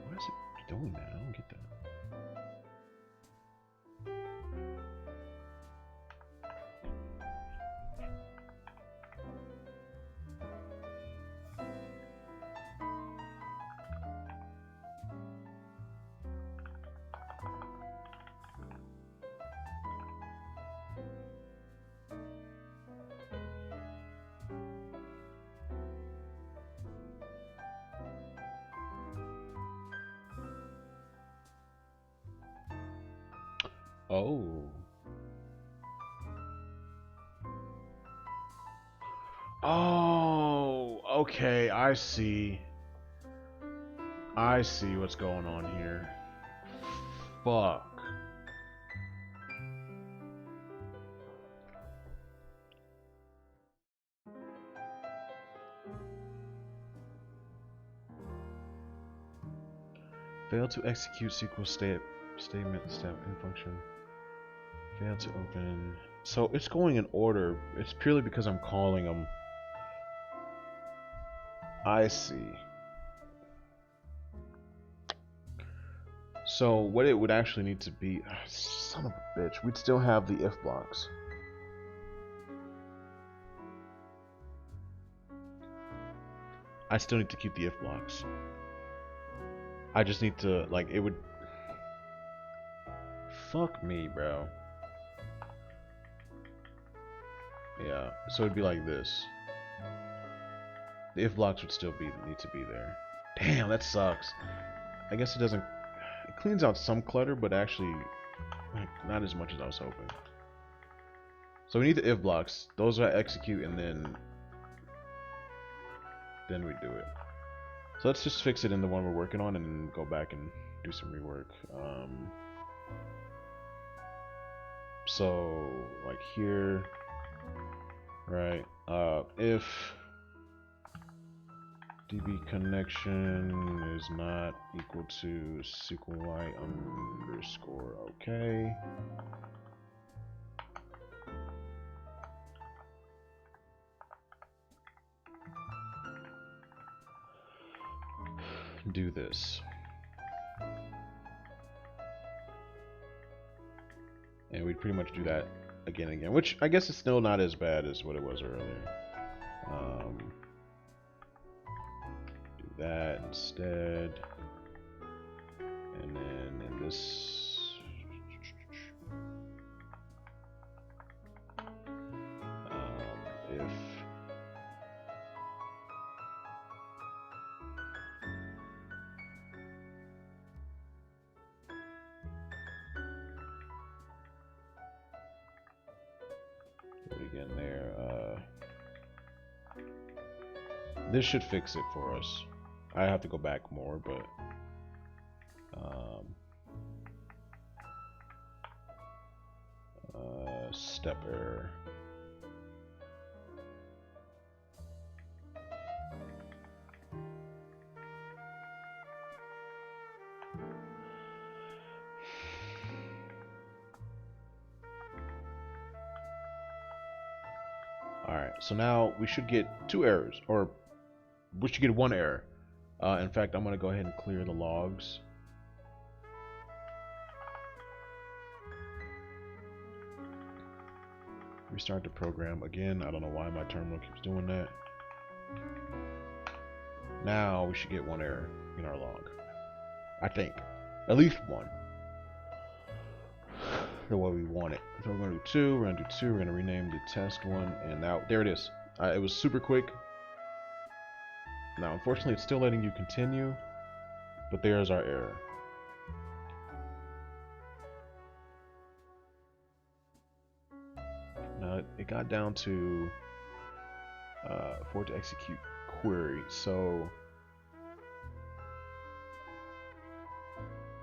Why is it doing that? I don't get that. Oh. Oh, okay, I see. I see what's going on here. Fuck. Fail to execute SQL statement step in function. Fail to open. So it's going in order. It's purely because I'm calling them. I see. So what it would actually need to be, son of a bitch, we'd still have the if blocks. I still need to keep the if blocks. I just need to, like, it would... Fuck me, bro. Yeah, so it'd be like this. The if blocks would still need to be there. Damn, that sucks. I guess it doesn't... It cleans out some clutter, but actually like, not as much as I was hoping. So we need the if blocks. Those are execute, and then we do it. So let's just fix it in the one we're working on, and then go back and do some rework. So like here, right? If DB connection is not equal to SQLite underscore okay. Do this. And we'd pretty much do that again and again, which I guess is still not as bad as what it was earlier. Do that instead. And then in this, if again there, this should fix it for us. I have to go back more, but step error. Alright, so now we should get 2 errors, or we should get 1 error. In fact, I'm going to go ahead and clear the logs. Restart the program again. I don't know why my terminal keeps doing that. Now we should get 1 error in our log. I think. At least 1. The way we want it. So we're going to do 2, we're going to do 2, we're going to rename the test one, and now, there it is. It was super quick. Now, unfortunately, it's still letting you continue, but there's our error. Now, it got down to for it to execute query, so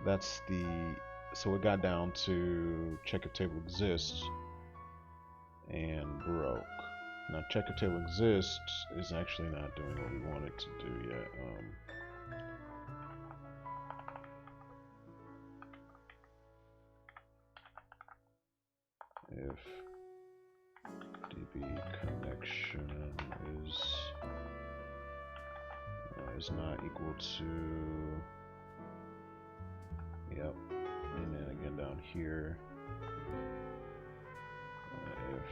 that's the... So it got down to check if table exists and broke. Now check if table exists is actually not doing what we want it to do yet. If DB connection is not equal to, yep. And then again down here, if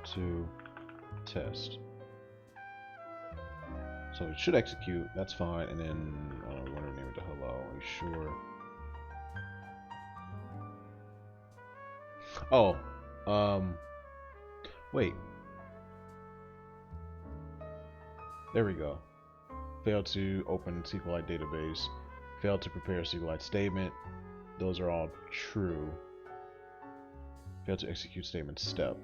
to test. So it should execute, that's fine, and then I don't know, we want to rename it to hello. Are you sure? Oh, wait. There we go. Failed to open SQLite database. Failed to prepare a SQLite statement. Those are all true. Failed to execute statement step.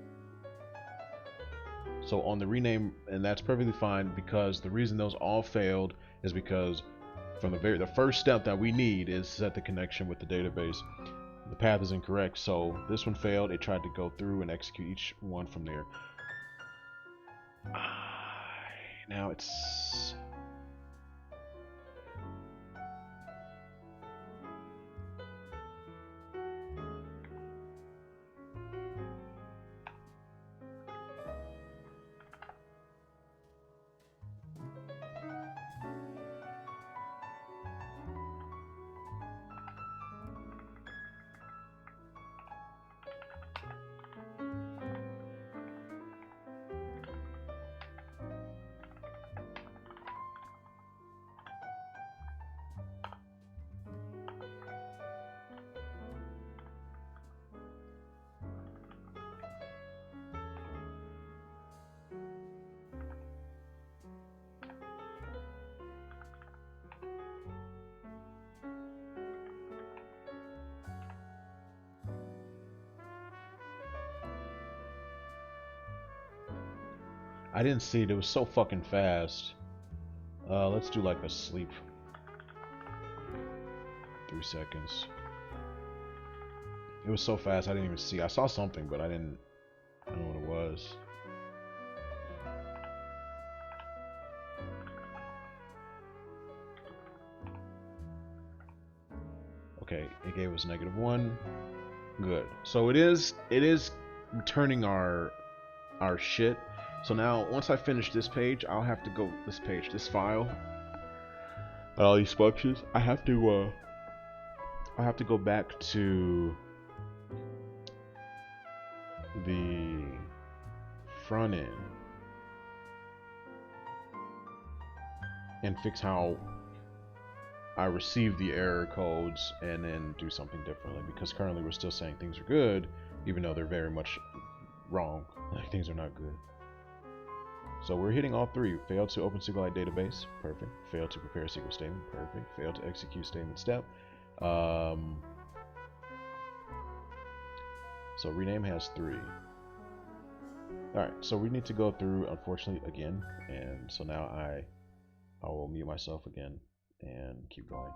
So on the rename, and that's perfectly fine, because the reason those all failed is because from the first step that we need is set the connection with the database. The path is incorrect, so this one failed. It tried to go through and execute each one from there. Now it's I didn't see it. It was so fucking fast. Let's do like a sleep. 3 seconds. It was so fast I didn't even see. I saw something, but I don't know what it was. Okay, it gave us -1. Good. So it is returning our shit. So now once I finish this page, I'll have to go this file. All these functions. I have to go back to the front end and fix how I receive the error codes and then do something differently, because currently we're still saying things are good even though they're very much wrong. Like, things are not good. So we're hitting all three. Failed to open SQLite database. Perfect. Failed to prepare a SQL statement. Perfect. Failed to execute statement step. So rename has 3. Alright, so we need to go through, unfortunately, again. And so now I will mute myself again and keep going.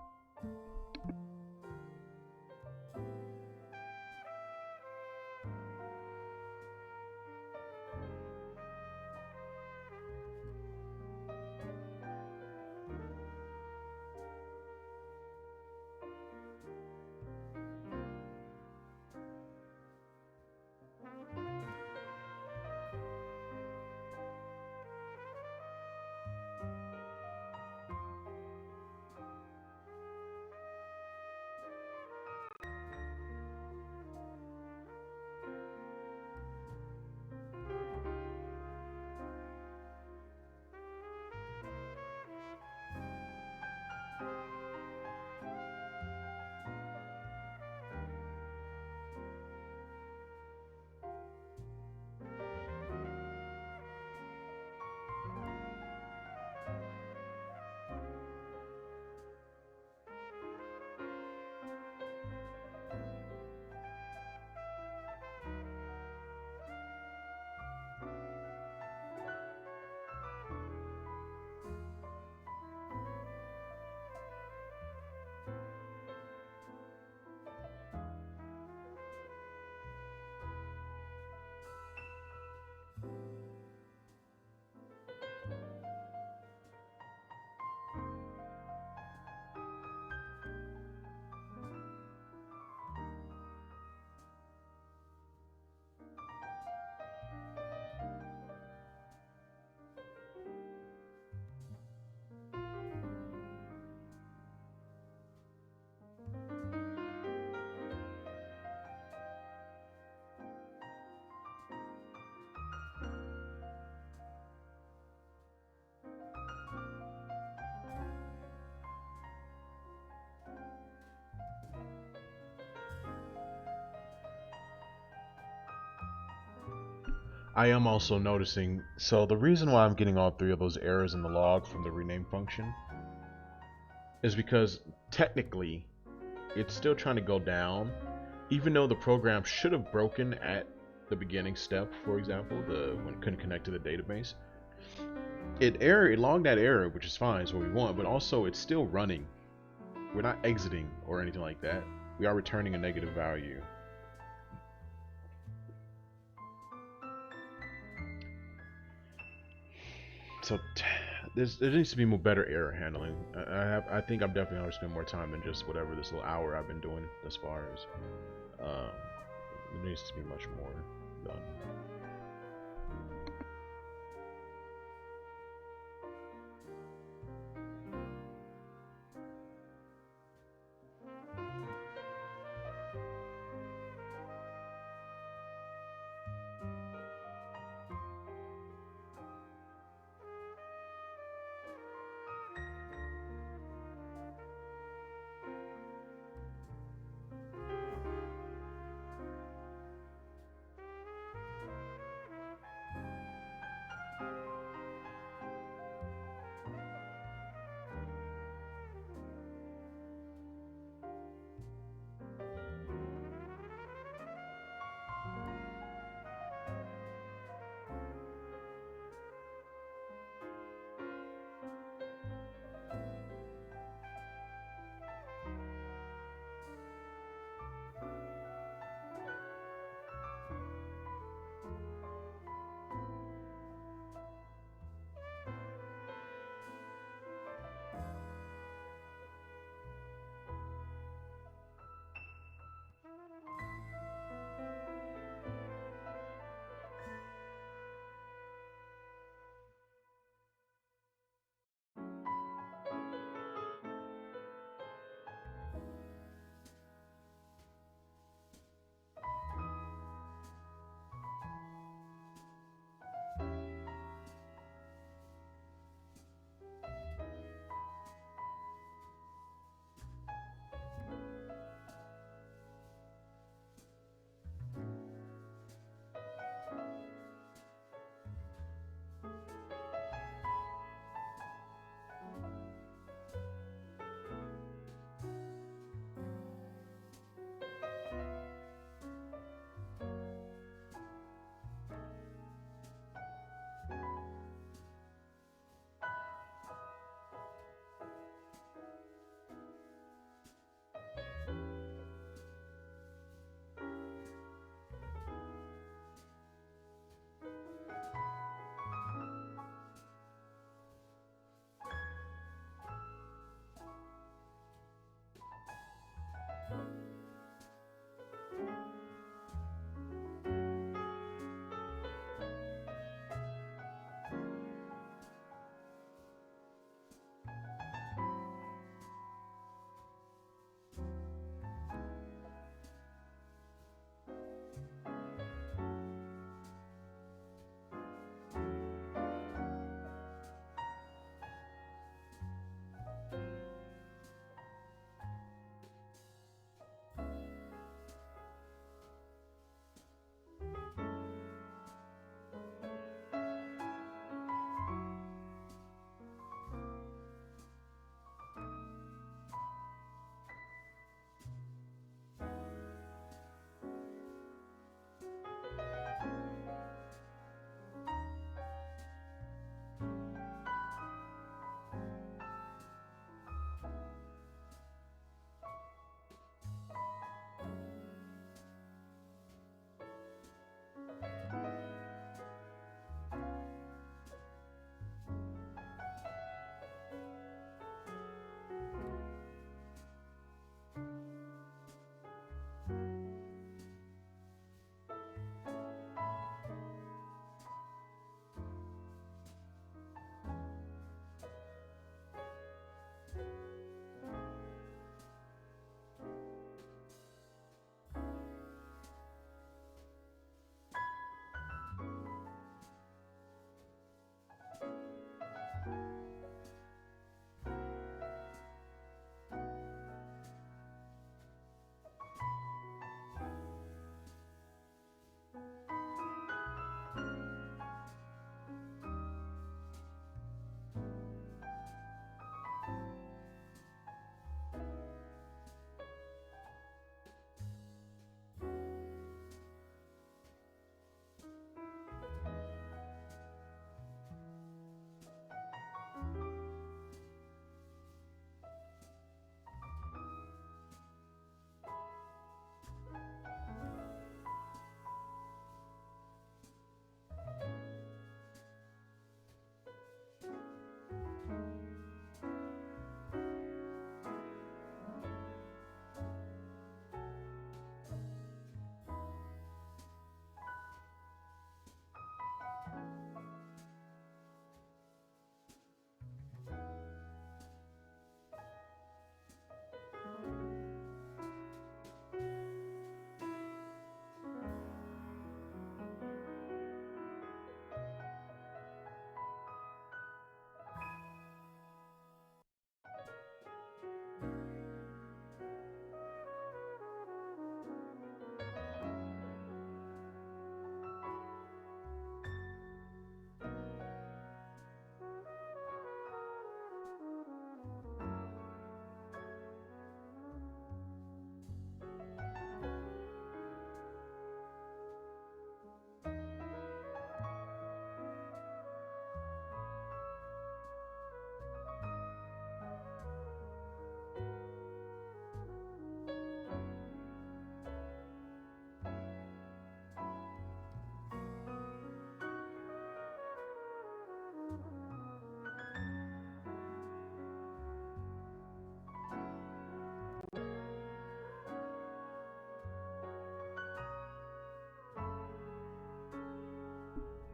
I am also noticing, so the reason why I'm getting all 3 of those errors in the log from the rename function is because technically it's still trying to go down, even though the program should have broken at the beginning step, for example, when it couldn't connect to the database. It logged that error, which is fine, is what we want, but also it's still running. We're not exiting or anything like that. We are returning a negative value. So there needs to be more better error handling. I think I'm definitely going to spend more time than just whatever this little hour I've been doing as far as there needs to be much more done.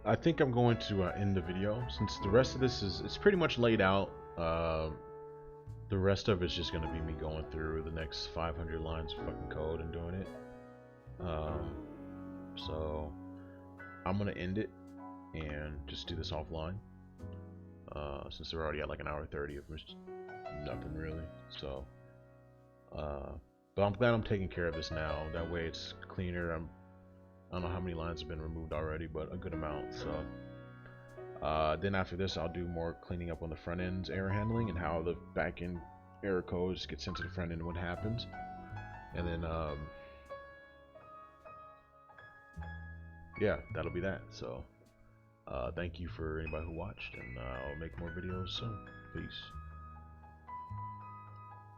I think I'm going to end the video since the rest of this it's pretty much laid out. The rest of it's just gonna be me going through the next 500 lines of fucking code and doing it. So I'm gonna end it and just do this offline. Since we're already at like an hour 30 of nothing really. So, but I'm glad I'm taking care of this now. That way it's cleaner. I don't know how many lines have been removed already, but a good amount. So, then after this, I'll do more cleaning up on the front end's error handling and how the back end error codes get sent to the front end and what happens. And then, yeah, that'll be that. So, thank you for anybody who watched, and I'll make more videos soon. Peace.